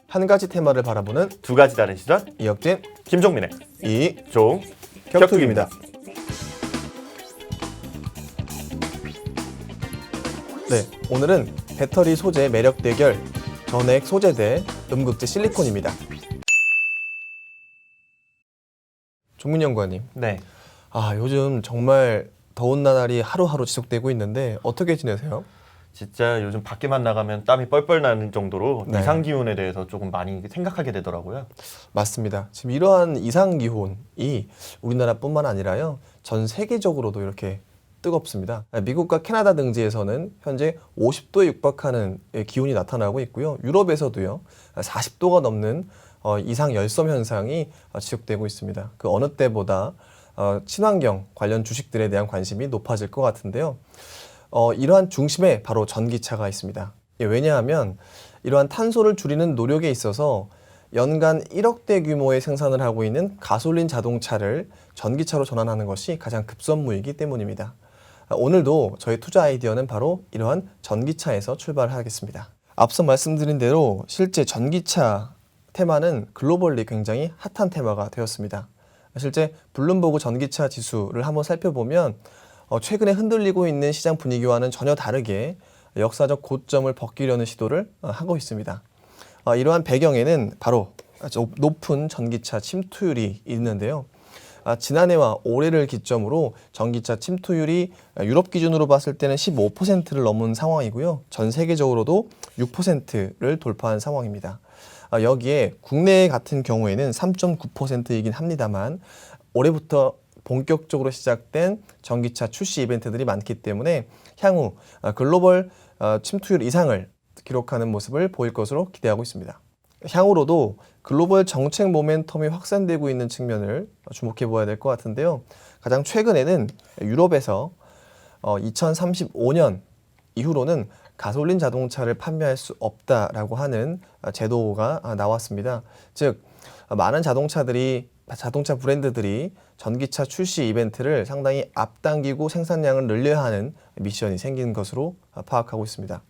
한 가지 테마를 바라보는 두 가지 다른 시선, 이혁진, 김종민의 이종 격투기입니다. 네, 오늘은 배터리 소재 매력 대결, 전해액 소재 대 음극재 실리콘입니다. 종민 연구원님, 네. 요즘 정말 더운 나날이 하루하루 지속되고 있는데 어떻게 지내세요? 진짜 요즘 밖에만 나가면 땀이 뻘뻘 나는 정도로 네. 이상 기온에 대해서 조금 많이 생각하게 되더라고요. 맞습니다. 지금 이러한 이상 기온이 우리나라뿐만 아니라요, 전 세계적으로도 이렇게 뜨겁습니다. 미국과 캐나다 등지에서는 현재 50도에 육박하는 기온이 나타나고 있고요. 유럽에서도요, 40도가 넘는 이상 열섬 현상이 지속되고 있습니다. 그 어느 때보다 친환경 관련 주식들에 대한 관심이 높아질 것 같은데요. 이러한 중심에 바로 전기차가 있습니다. 왜냐하면 이러한 탄소를 줄이는 노력에 있어서 연간 1억 대 규모의 생산을 하고 있는 가솔린 자동차를 전기차로 전환하는 것이 가장 급선무이기 때문입니다. 오늘도 저희 투자 아이디어는 바로 이러한 전기차에서 출발하겠습니다. 앞서 말씀드린 대로 실제 전기차 테마는 글로벌리 굉장히 핫한 테마가 되었습니다. 실제 블룸버그 전기차 지수를 한번 살펴보면 최근에 흔들리고 있는 시장 분위기와는 전혀 다르게 역사적 고점을 벗기려는 시도를 하고 있습니다. 이러한 배경에는 바로 아주 높은 전기차 침투율이 있는데요. 지난해와 올해를 기점으로 전기차 침투율이 유럽 기준으로 봤을 때는 15%를 넘은 상황이고요. 전 세계적으로도 6%를 돌파한 상황입니다. 여기에 국내 같은 경우에는 3.9%이긴 합니다만 올해부터 본격적으로 시작된 전기차 출시 이벤트들이 많기 때문에 향후 글로벌 침투율 이상을 기록하는 모습을 보일 것으로 기대하고 있습니다. 향후로도 글로벌 정책 모멘텀이 확산되고 있는 측면을 주목해 보아야 될 것 같은데요. 가장 최근에는 유럽에서 2035년 이후로는 가솔린 자동차를 판매할 수 없다라고 하는 제도가 나왔습니다. 즉, 많은 자동차 브랜드들이 전기차 출시 이벤트를 상당히 앞당기고 생산량을 늘려야 하는 미션이 생긴 것으로 파악하고 있습니다.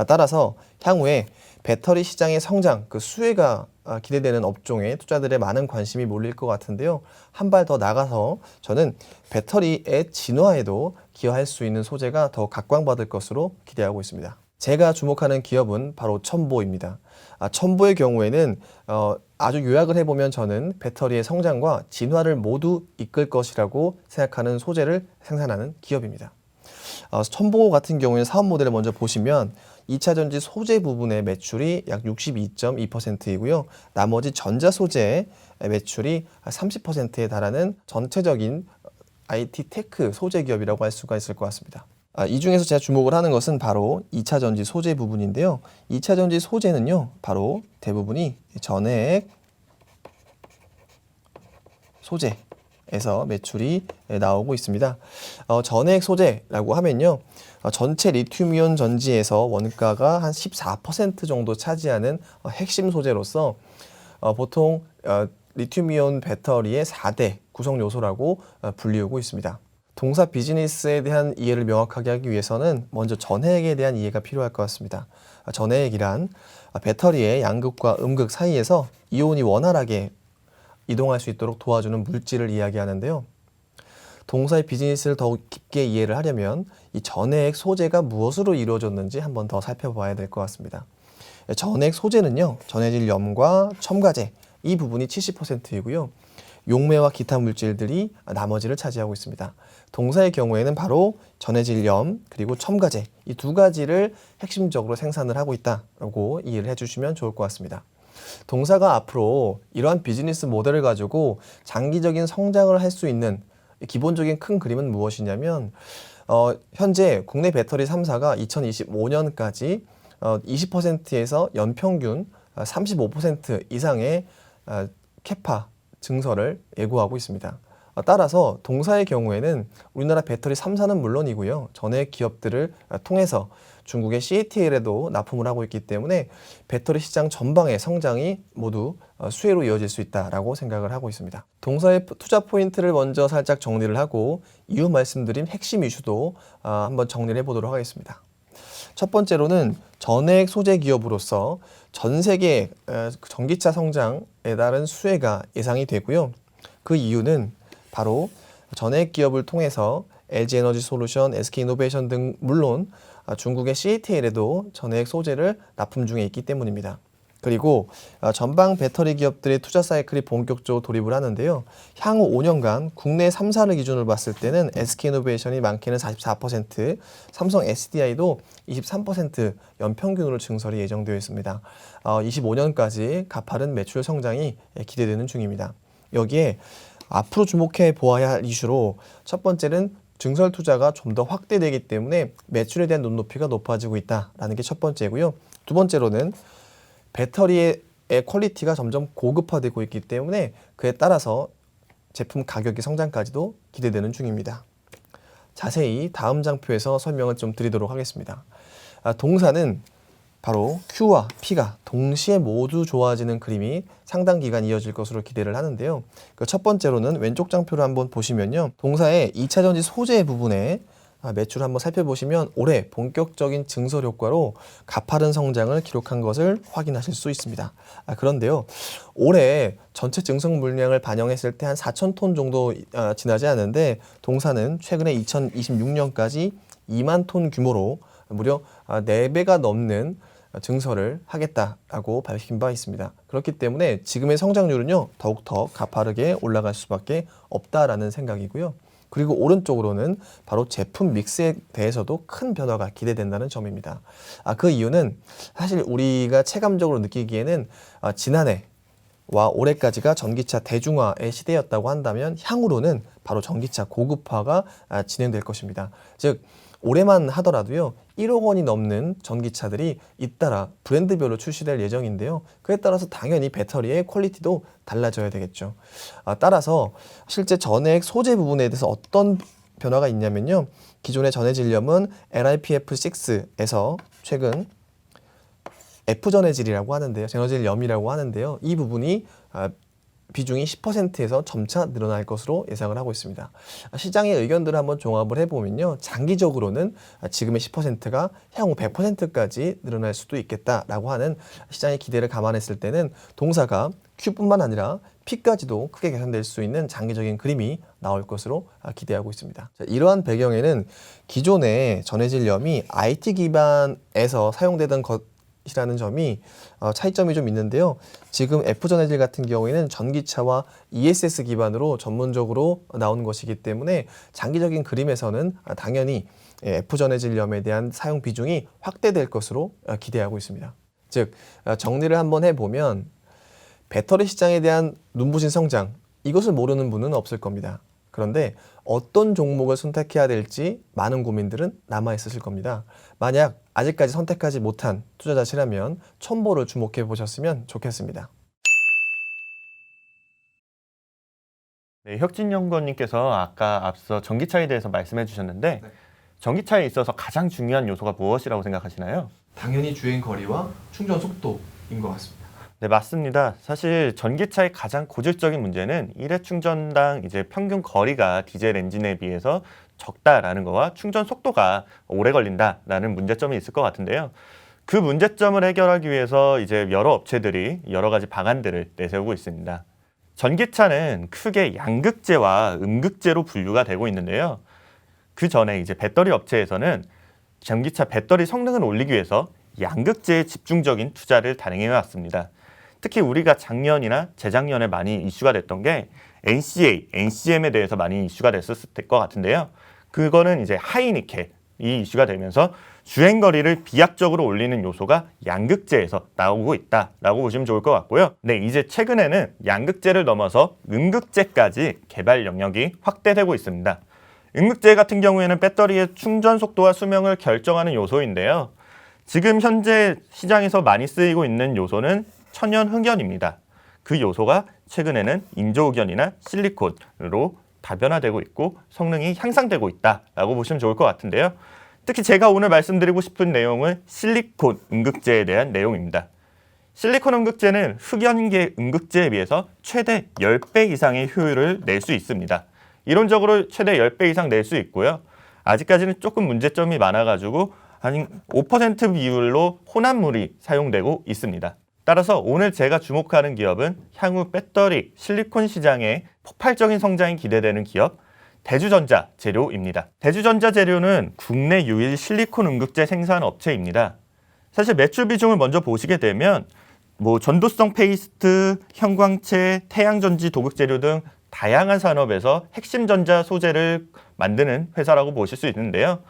따라서 향후에 배터리 시장의 성장, 그 수혜가 기대되는 업종에 투자들의 많은 관심이 몰릴 것 같은데요. 한 발 더 나가서 저는 배터리의 진화에도 기여할 수 있는 소재가 더 각광받을 것으로 기대하고 있습니다. 제가 주목하는 기업은 바로 첨보입니다. 첨보의 경우에는 아주 요약을 해보면 저는 배터리의 성장과 진화를 모두 이끌 것이라고 생각하는 소재를 생산하는 기업입니다. 첨보 같은 경우에는 사업 모델을 먼저 보시면 2차 전지 소재 부분의 매출이 약 62.2%이고요. 나머지 전자 소재의 매출이 30%에 달하는 전체적인 IT 테크 소재 기업이라고 할 수가 있을 것 같습니다. 이 중에서 제가 주목을 하는 것은 바로 2차 전지 소재 부분인데요. 2차 전지 소재는요, 바로 대부분이 전해액 소재에서 매출이 나오고 있습니다. 전해액 소재라고 하면요, 전체 리튬이온 전지에서 원가가 한 14% 정도 차지하는 핵심 소재로서 보통 리튬이온 배터리의 4대 구성 요소라고 불리우고 있습니다. 동사 비즈니스에 대한 이해를 명확하게 하기 위해서는 먼저 전해액에 대한 이해가 필요할 것 같습니다. 전해액이란 배터리의 양극과 음극 사이에서 이온이 원활하게 이동할 수 있도록 도와주는 물질을 이야기하는데요. 동사의 비즈니스를 더욱 깊게 이해를 하려면 이 전해액 소재가 무엇으로 이루어졌는지 한번 더 살펴봐야 될 것 같습니다. 전해액 소재는요, 전해질 염과 첨가제, 이 부분이 70%이고요. 용매와 기타 물질들이 나머지를 차지하고 있습니다. 동사의 경우에는 바로 전해질 염 그리고 첨가제, 이 두 가지를 핵심적으로 생산을 하고 있다고 이해를 해주시면 좋을 것 같습니다. 동사가 앞으로 이러한 비즈니스 모델을 가지고 장기적인 성장을 할 수 있는 기본적인 큰 그림은 무엇이냐면 현재 국내 배터리 3사가 2025년까지 20%에서 연평균 35% 이상의 캐파 증설을 예고하고 있습니다. 따라서 동사의 경우에는 우리나라 배터리 3사는 물론이고요. 전해액 기업들을 통해서 중국의 CATL에도 납품을 하고 있기 때문에 배터리 시장 전방의 성장이 모두 수혜로 이어질 수 있다라고 생각을 하고 있습니다. 동사의 투자 포인트를 먼저 살짝 정리를 하고 이후 말씀드린 핵심 이슈도 한번 정리를 해보도록 하겠습니다. 첫 번째로는 전해액 소재 기업으로서 전 세계 전기차 성장에 따른 수혜가 예상이 되고요. 그 이유는 바로 전액 기업을 통해서 LG 에너지 솔루션, SK 이노베이션 등 물론 중국의 CATL에도 전액 소재를 납품 중에 있기 때문입니다. 그리고 전방 배터리 기업들의 투자 사이클이 본격적으로 돌입을 하는데요. 향후 5년간 국내 3사를 기준으로 봤을 때는 SK이노베이션이 많게는 44%, 삼성 SDI도 23% 연평균으로 증설이 예정되어 있습니다. 25년까지 가파른 매출 성장이 기대되는 중입니다. 여기에 앞으로 주목해 보아야 할 이슈로 첫 번째는 증설 투자가 좀 더 확대되기 때문에 매출에 대한 눈높이가 높아지고 있다라는 게 첫 번째고요. 두 번째로는 배터리의 퀄리티가 점점 고급화되고 있기 때문에 그에 따라서 제품 가격의 성장까지도 기대되는 중입니다. 자세히 다음 장표에서 설명을 좀 드리도록 하겠습니다. 동사는 바로 Q와 P가 동시에 모두 좋아지는 그림이 상당 기간 이어질 것으로 기대를 하는데요. 그 첫 번째로는 왼쪽 장표를 한번 보시면요. 동사의 2차 전지 소재 부분에 매출을 한번 살펴보시면 올해 본격적인 증설 효과로 가파른 성장을 기록한 것을 확인하실 수 있습니다. 그런데요, 올해 전체 증설 물량을 반영했을 때 한 4,000톤 정도 지나지 않는데 동사는 최근에 2026년까지 2만 톤 규모로 무려 4배가 넘는 증설을 하겠다라고 밝힌 바 있습니다. 그렇기 때문에 지금의 성장률은요, 더욱더 가파르게 올라갈 수밖에 없다라는 생각이고요. 그리고 오른쪽으로는 바로 제품 믹스에 대해서도 큰 변화가 기대된다는 점입니다. 그 이유는 사실 우리가 체감적으로 느끼기에는 지난해와 올해까지가 전기차 대중화의 시대였다고 한다면 향후로는 바로 전기차 고급화가 진행될 것입니다. 즉 올해만 하더라도요 1억 원이 넘는 전기차들이 잇따라 브랜드별로 출시될 예정인데요. 그에 따라서 당연히 배터리의 퀄리티도 달라져야 되겠죠. 따라서 실제 전액 소재 부분에 대해서 어떤 변화가 있냐면요. 기존의 전해질염은 LiPF6에서 최근 F전해질이라고 하는데요. 전해질염이라고 하는데요. 이 부분이 비중이 10%에서 점차 늘어날 것으로 예상을 하고 있습니다. 시장의 의견들을 한번 종합을 해보면요. 장기적으로는 지금의 10%가 향후 100%까지 늘어날 수도 있겠다라고 하는 시장의 기대를 감안했을 때는 동사가 Q뿐만 아니라 P까지도 크게 개선될 수 있는 장기적인 그림이 나올 것으로 기대하고 있습니다. 이러한 배경에는 기존의 전해질염이 IT 기반에서 사용되던 이라는 점이 차이점이 좀 있는데요. 지금 F전해질 같은 경우에는 전기차와 ESS 기반으로 전문적으로 나오는 것이기 때문에 장기적인 그림에서는 당연히 F전해질염에 대한 사용 비중이 확대될 것으로 기대하고 있습니다. 즉 정리를 한번 해보면 배터리 시장에 대한 눈부신 성장, 이것을 모르는 분은 없을 겁니다. 그런데 어떤 종목을 선택해야 될지 많은 고민들은 남아있으실 겁니다. 만약 아직까지 선택하지 못한 투자자시라면 첨보를 주목해 보셨으면 좋겠습니다. 네, 혁진 연구원님께서 아까 앞서 전기차에 대해서 말씀해 주셨는데 전기차에 있어서 가장 중요한 요소가 무엇이라고 생각하시나요? 당연히 주행 거리와 충전 속도인 것 같습니다. 네, 맞습니다. 사실 전기차의 가장 고질적인 문제는 1회 충전당 이제 평균 거리가 디젤 엔진에 비해서 적다라는 거와 충전 속도가 오래 걸린다라는 문제점이 있을 것 같은데요. 그 문제점을 해결하기 위해서 이제 여러 업체들이 여러 가지 방안들을 내세우고 있습니다. 전기차는 크게 양극재와 음극재로 분류가 되고 있는데요. 그 전에 이제 배터리 업체에서는 전기차 배터리 성능을 올리기 위해서 양극재에 집중적인 투자를 단행해 왔습니다. 특히 우리가 작년이나 재작년에 많이 이슈가 됐던 게 NCA, NCM에 대해서 많이 이슈가 됐었을 것 같은데요. 그거는 이제 하이니켈이 이슈가 되면서 주행거리를 비약적으로 올리는 요소가 양극재에서 나오고 있다라고 보시면 좋을 것 같고요. 네, 이제 최근에는 양극재를 넘어서 음극재까지 개발 영역이 확대되고 있습니다. 음극재 같은 경우에는 배터리의 충전 속도와 수명을 결정하는 요소인데요. 지금 현재 시장에서 많이 쓰이고 있는 요소는 천연 흑연입니다. 그 요소가 최근에는 인조흑연이나 실리콘으로 다변화되고 있고 성능이 향상되고 있다라고 보시면 좋을 것 같은데요. 특히 제가 오늘 말씀드리고 싶은 내용은 실리콘 음극재에 대한 내용입니다. 실리콘 음극재는 흑연계 음극재에 비해서 최대 10배 이상의 효율을 낼 수 있습니다. 이론적으로 최대 10배 이상 낼 수 있고요. 아직까지는 조금 문제점이 많아가지고 한 5% 비율로 혼합물이 사용되고 있습니다. 따라서 오늘 제가 주목하는 기업은 향후 배터리, 실리콘 시장의 폭발적인 성장이 기대되는 기업 대주전자 재료입니다. 대주전자 재료는 국내 유일 실리콘 음극재 생산 업체입니다. 사실 매출 비중을 먼저 보시게 되면 전도성 페이스트, 형광체, 태양전지 도극 재료 등 다양한 산업에서 핵심 전자 소재를 만드는 회사라고 보실 수 있는데요.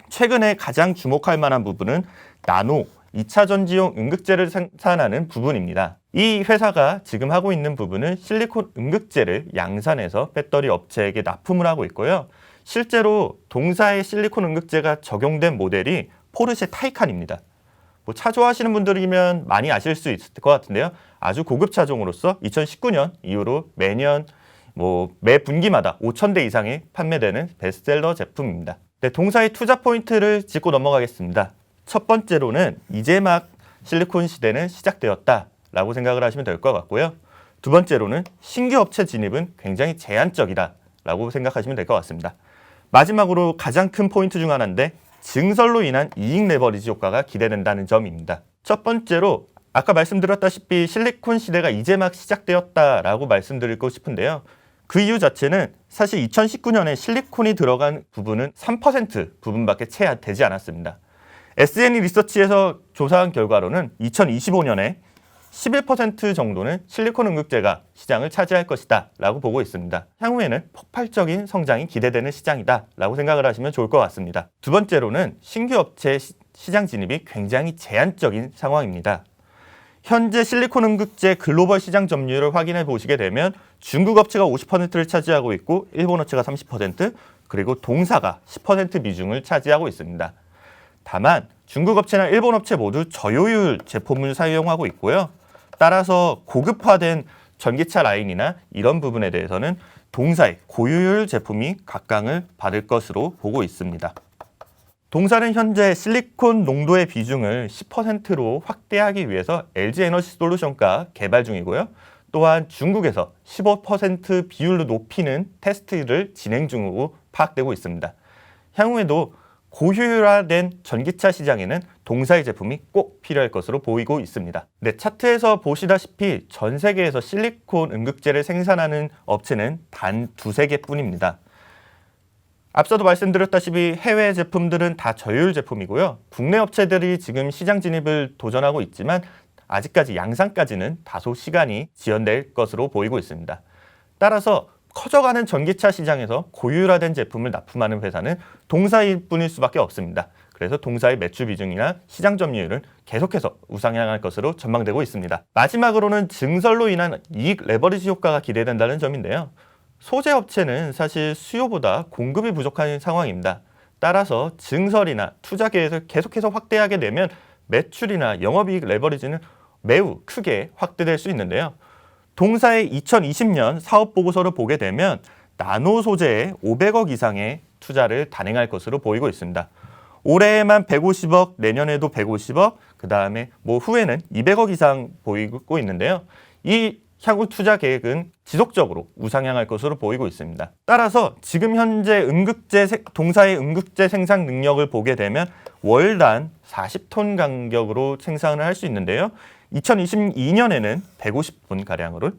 최근에 가장 주목할 만한 부분은 나노, 2차 전지용 음극재를 생산하는 부분입니다. 이 회사가 지금 하고 있는 부분은 실리콘 음극재를 양산해서 배터리 업체에게 납품을 하고 있고요. 실제로 동사의 실리콘 음극재가 적용된 모델이 포르쉐 타이칸입니다. 차 좋아하시는 분들이면 많이 아실 수 있을 것 같은데요. 아주 고급 차종으로서 2019년 이후로 매년 매 분기마다 5,000대 이상이 판매되는 베스트셀러 제품입니다. 네, 동사의 투자 포인트를 짚고 넘어가겠습니다. 첫 번째로는 이제 막 실리콘 시대는 시작되었다라고 생각을 하시면 될 것 같고요. 두 번째로는 신규 업체 진입은 굉장히 제한적이다라고 생각하시면 될 것 같습니다. 마지막으로 가장 큰 포인트 중 하나인데 증설로 인한 이익 레버리지 효과가 기대된다는 점입니다. 첫 번째로 아까 말씀드렸다시피 실리콘 시대가 이제 막 시작되었다라고 말씀드리고 싶은데요. 그 이유 자체는 사실 2019년에 실리콘이 들어간 부분은 3% 부분밖에 채 되지 않았습니다. S&E 리서치에서 조사한 결과로는 2025년에 11% 정도는 실리콘 음극재가 시장을 차지할 것이다 라고 보고 있습니다. 향후에는 폭발적인 성장이 기대되는 시장이다 라고 생각을 하시면 좋을 것 같습니다. 두 번째로는 신규 업체 시장 진입이 굉장히 제한적인 상황입니다. 현재 실리콘 음극재 글로벌 시장 점유율을 확인해 보시게 되면 중국 업체가 50%를 차지하고 있고 일본 업체가 30%, 그리고 동사가 10% 비중을 차지하고 있습니다. 다만 중국 업체나 일본 업체 모두 저효율 제품을 사용하고 있고요. 따라서 고급화된 전기차 라인이나 이런 부분에 대해서는 동사의 고효율 제품이 각광을 받을 것으로 보고 있습니다. 동사는 현재 실리콘 농도의 비중을 10%로 확대하기 위해서 LG에너지솔루션과 개발 중이고요. 또한 중국에서 15% 비율로 높이는 테스트를 진행 중으로 파악되고 있습니다. 향후에도 고효율화된 전기차 시장에는 동사의 제품이 꼭 필요할 것으로 보이고 있습니다. 네, 차트에서 보시다시피 전 세계에서 실리콘 음극재를 생산하는 업체는 단 2-3개 뿐입니다. 앞서도 말씀드렸다시피 해외 제품들은 다 저효율 제품이고요. 국내 업체들이 지금 시장 진입을 도전하고 있지만 아직까지 양산까지는 다소 시간이 지연될 것으로 보이고 있습니다. 따라서 커져가는 전기차 시장에서 고효율화된 제품을 납품하는 회사는 동사일 뿐일 수밖에 없습니다. 그래서 동사의 매출 비중이나 시장 점유율은 계속해서 우상향할 것으로 전망되고 있습니다. 마지막으로는 증설로 인한 이익 레버리지 효과가 기대된다는 점인데요. 소재 업체는 사실 수요보다 공급이 부족한 상황입니다. 따라서 증설이나 투자 계획을 계속해서 확대하게 되면 매출이나 영업이익 레버리지는 매우 크게 확대될 수 있는데요. 동사의 2020년 사업보고서를 보게 되면 나노 소재에 500억 이상의 투자를 단행할 것으로 보이고 있습니다. 올해에만 150억, 내년에도 150억, 그 다음에 후에는 200억 이상 보이고 있는데요. 이 향후 투자 계획은 지속적으로 우상향할 것으로 보이고 있습니다. 따라서 지금 현재 동사의 음극재 생산 능력을 보게 되면 월단 40톤 간격으로 생산을 할 수 있는데요. 2022년에는 150톤 가량으로,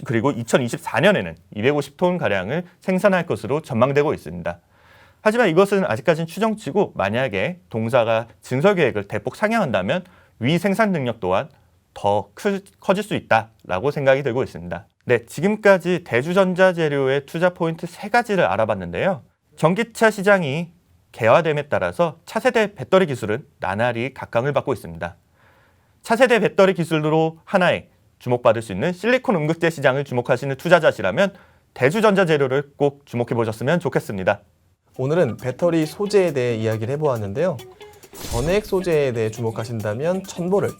그리고 2024년에는 250톤 가량을 생산할 것으로 전망되고 있습니다. 하지만 이것은 아직까지는 추정치고 만약에 동사가 증설 계획을 대폭 상향한다면 위 생산 능력 또한 더 커질 수 있다라고 생각이 들고 있습니다. 네, 지금까지 대주전자 재료의 투자 포인트 3가지를 알아봤는데요. 전기차 시장이 개화됨에 따라서 차세대 배터리 기술은 나날이 각광을 받고 있습니다. 차세대 배터리 기술로 하나의 주목받을 수 있는 실리콘 음극재 시장을 주목하시는 투자자시라면 대주전자 재료를 꼭 주목해 보셨으면 좋겠습니다. 오늘은 배터리 소재에 대해 이야기를 해보았는데요. 전해액 소재에 대해 주목하신다면 첨보를,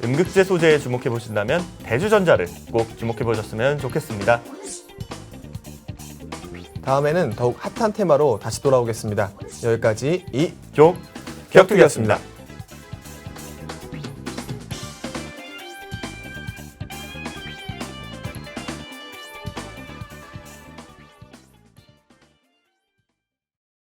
음극재 소재에 주목해 보신다면 대주전자를 꼭 주목해 보셨으면 좋겠습니다. 다음에는 더욱 핫한 테마로 다시 돌아오겠습니다. 여기까지 격투기였습니다.